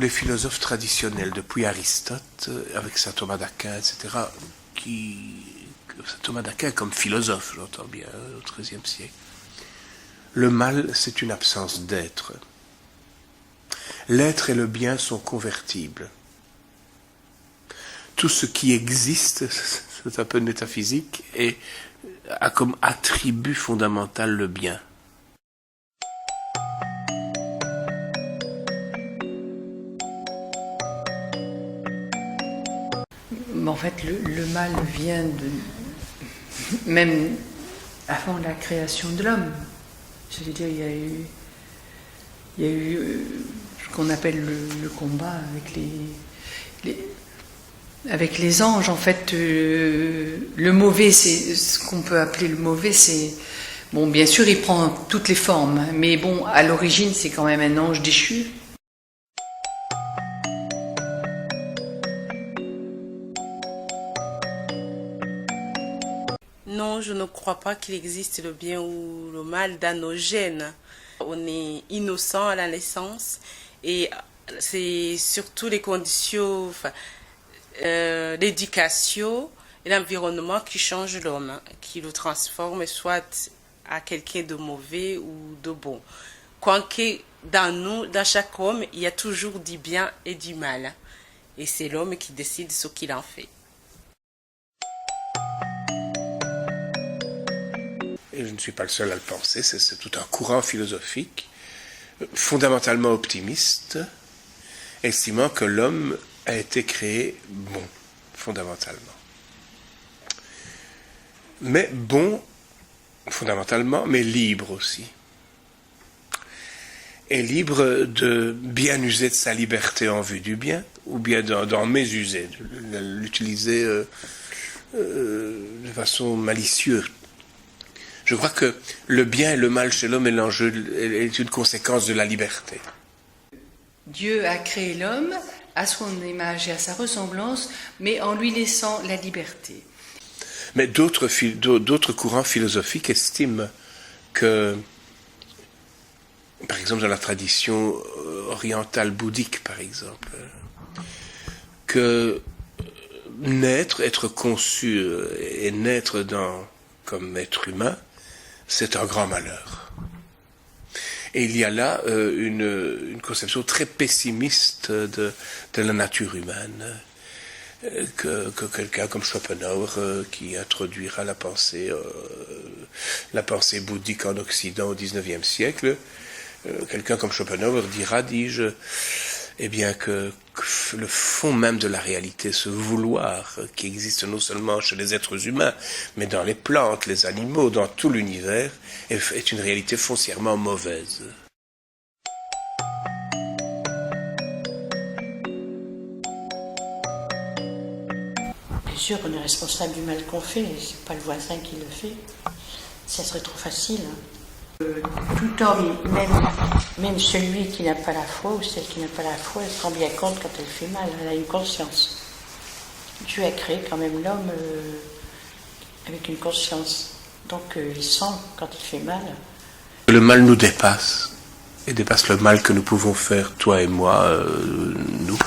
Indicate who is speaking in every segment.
Speaker 1: les philosophes traditionnels, depuis Aristote, avec saint Thomas d'Aquin, etc., saint Thomas d'Aquin comme philosophe, j'entends bien, au XIIIe siècle, le mal, c'est une absence d'être. L'être et le bien sont convertibles. Tout ce qui existe, c'est un peu métaphysique, et a comme attribut fondamental le bien.
Speaker 2: En fait, le mal vient de même avant la création de l'homme. Je veux dire, il y a eu ce qu'on appelle le combat avec les anges. En fait, le mauvais, c'est ce qu'on peut appeler le mauvais, c'est bon, bien sûr, il prend toutes les formes, mais bon, à l'origine, c'est quand même un ange déchu.
Speaker 3: Non, je ne crois pas qu'il existe le bien ou le mal dans nos gènes. On est innocent à la naissance et c'est surtout les conditions, l'éducation et l'environnement qui changent l'homme, qui le transforment soit à quelqu'un de mauvais ou de bon. Quoique dans nous, dans chaque homme, il y a toujours du bien et du mal. Et c'est l'homme qui décide ce qu'il en fait.
Speaker 1: Et je ne suis pas le seul à le penser, c'est tout un courant philosophique, fondamentalement optimiste, estimant que l'homme a été créé bon, fondamentalement. Mais bon, fondamentalement, mais libre aussi. Et libre de bien user de sa liberté en vue du bien, ou bien d'en mésuser, de l'utiliser de façon malicieuse. Je crois que le bien et le mal chez l'homme est une conséquence de la liberté.
Speaker 2: Dieu a créé l'homme à son image et à sa ressemblance, mais en lui laissant la liberté.
Speaker 1: Mais d'autres courants philosophiques estiment que, par exemple dans la tradition orientale bouddhique, par exemple, que naître, être conçu et naître comme être humain, c'est un grand malheur. Et il y a là une conception très pessimiste de la nature humaine, que quelqu'un comme Schopenhauer, qui introduira la pensée bouddhique en Occident au XIXe siècle, quelqu'un comme Schopenhauer dira, dis-je, eh bien que le fond même de la réalité, ce vouloir qui existe non seulement chez les êtres humains, mais dans les plantes, les animaux, dans tout l'univers, est une réalité foncièrement mauvaise.
Speaker 4: Bien sûr qu'on est responsable du mal qu'on fait, c'est pas le voisin qui le fait. Ça serait trop facile. Tout homme, même celui qui n'a pas la foi ou celle qui n'a pas la foi, elle se rend bien compte quand elle fait mal, elle a une conscience. Dieu a créé quand même l'homme avec une conscience. Donc il sent quand il fait mal.
Speaker 1: Le mal nous dépasse, et dépasse le mal que nous pouvons faire, toi et moi, nous.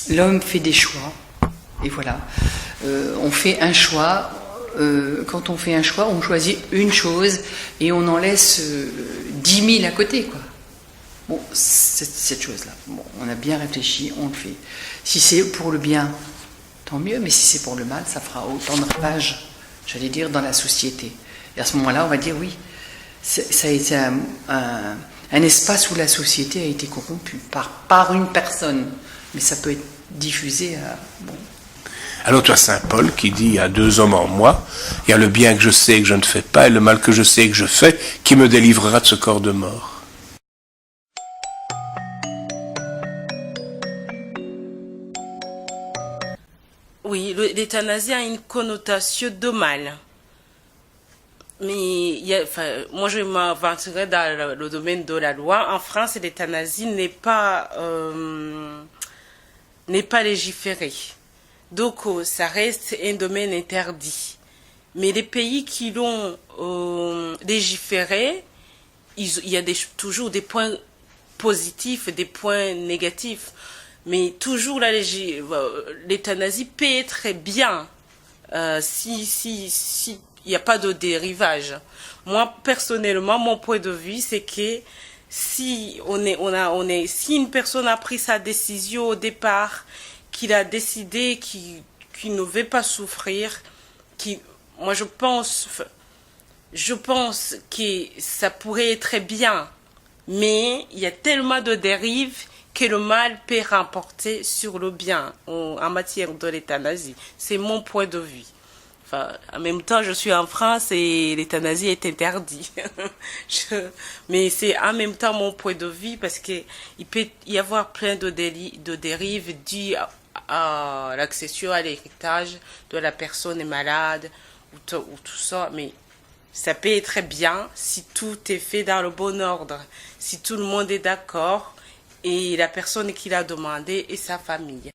Speaker 2: L'homme fait des choix, et voilà. On fait un choix. Quand on fait un choix, on choisit une chose et on en laisse 10 000 à côté, quoi. Bon, cette chose-là, bon, on a bien réfléchi, on le fait. Si c'est pour le bien, tant mieux, mais si c'est pour le mal, ça fera autant de ravages, j'allais dire, dans la société. Et à ce moment-là, on va dire oui, ça a été un espace où la société a été corrompue par une personne, mais ça peut être diffusé à... Bon.
Speaker 1: Alors tu as saint Paul qui dit, il y a deux hommes en moi, il y a le bien que je sais et que je ne fais pas, et le mal que je sais et que je fais, qui me délivrera de ce corps de mort.
Speaker 3: Oui, l'euthanasie a une connotation de mal. Mais moi, je m'aventurerai dans le domaine de la loi. En France, l'euthanasie n'est pas légiférée. Donc, ça reste un domaine interdit. Mais les pays qui l'ont légiféré, il y a toujours des points positifs et des points négatifs. Mais toujours l'euthanasie peut être bien si il n'y a pas de dérivage. Moi, personnellement, mon point de vue, c'est que si une personne a pris sa décision au départ, qu'il a décidé qu'il ne veut pas souffrir, moi je pense que ça pourrait être bien, mais il y a tellement de dérives que le mal peut remporter sur le bien en matière de l'euthanasie. C'est mon point de vue. Enfin, en même temps, je suis en France et l'euthanasie est interdite. Mais c'est en même temps mon point de vue parce qu'il peut y avoir plein de dérives dues à l'accession à l'héritage de la personne malade ou tout ça. Mais ça peut être bien si tout est fait dans le bon ordre, si tout le monde est d'accord et la personne qui l'a demandé et sa famille.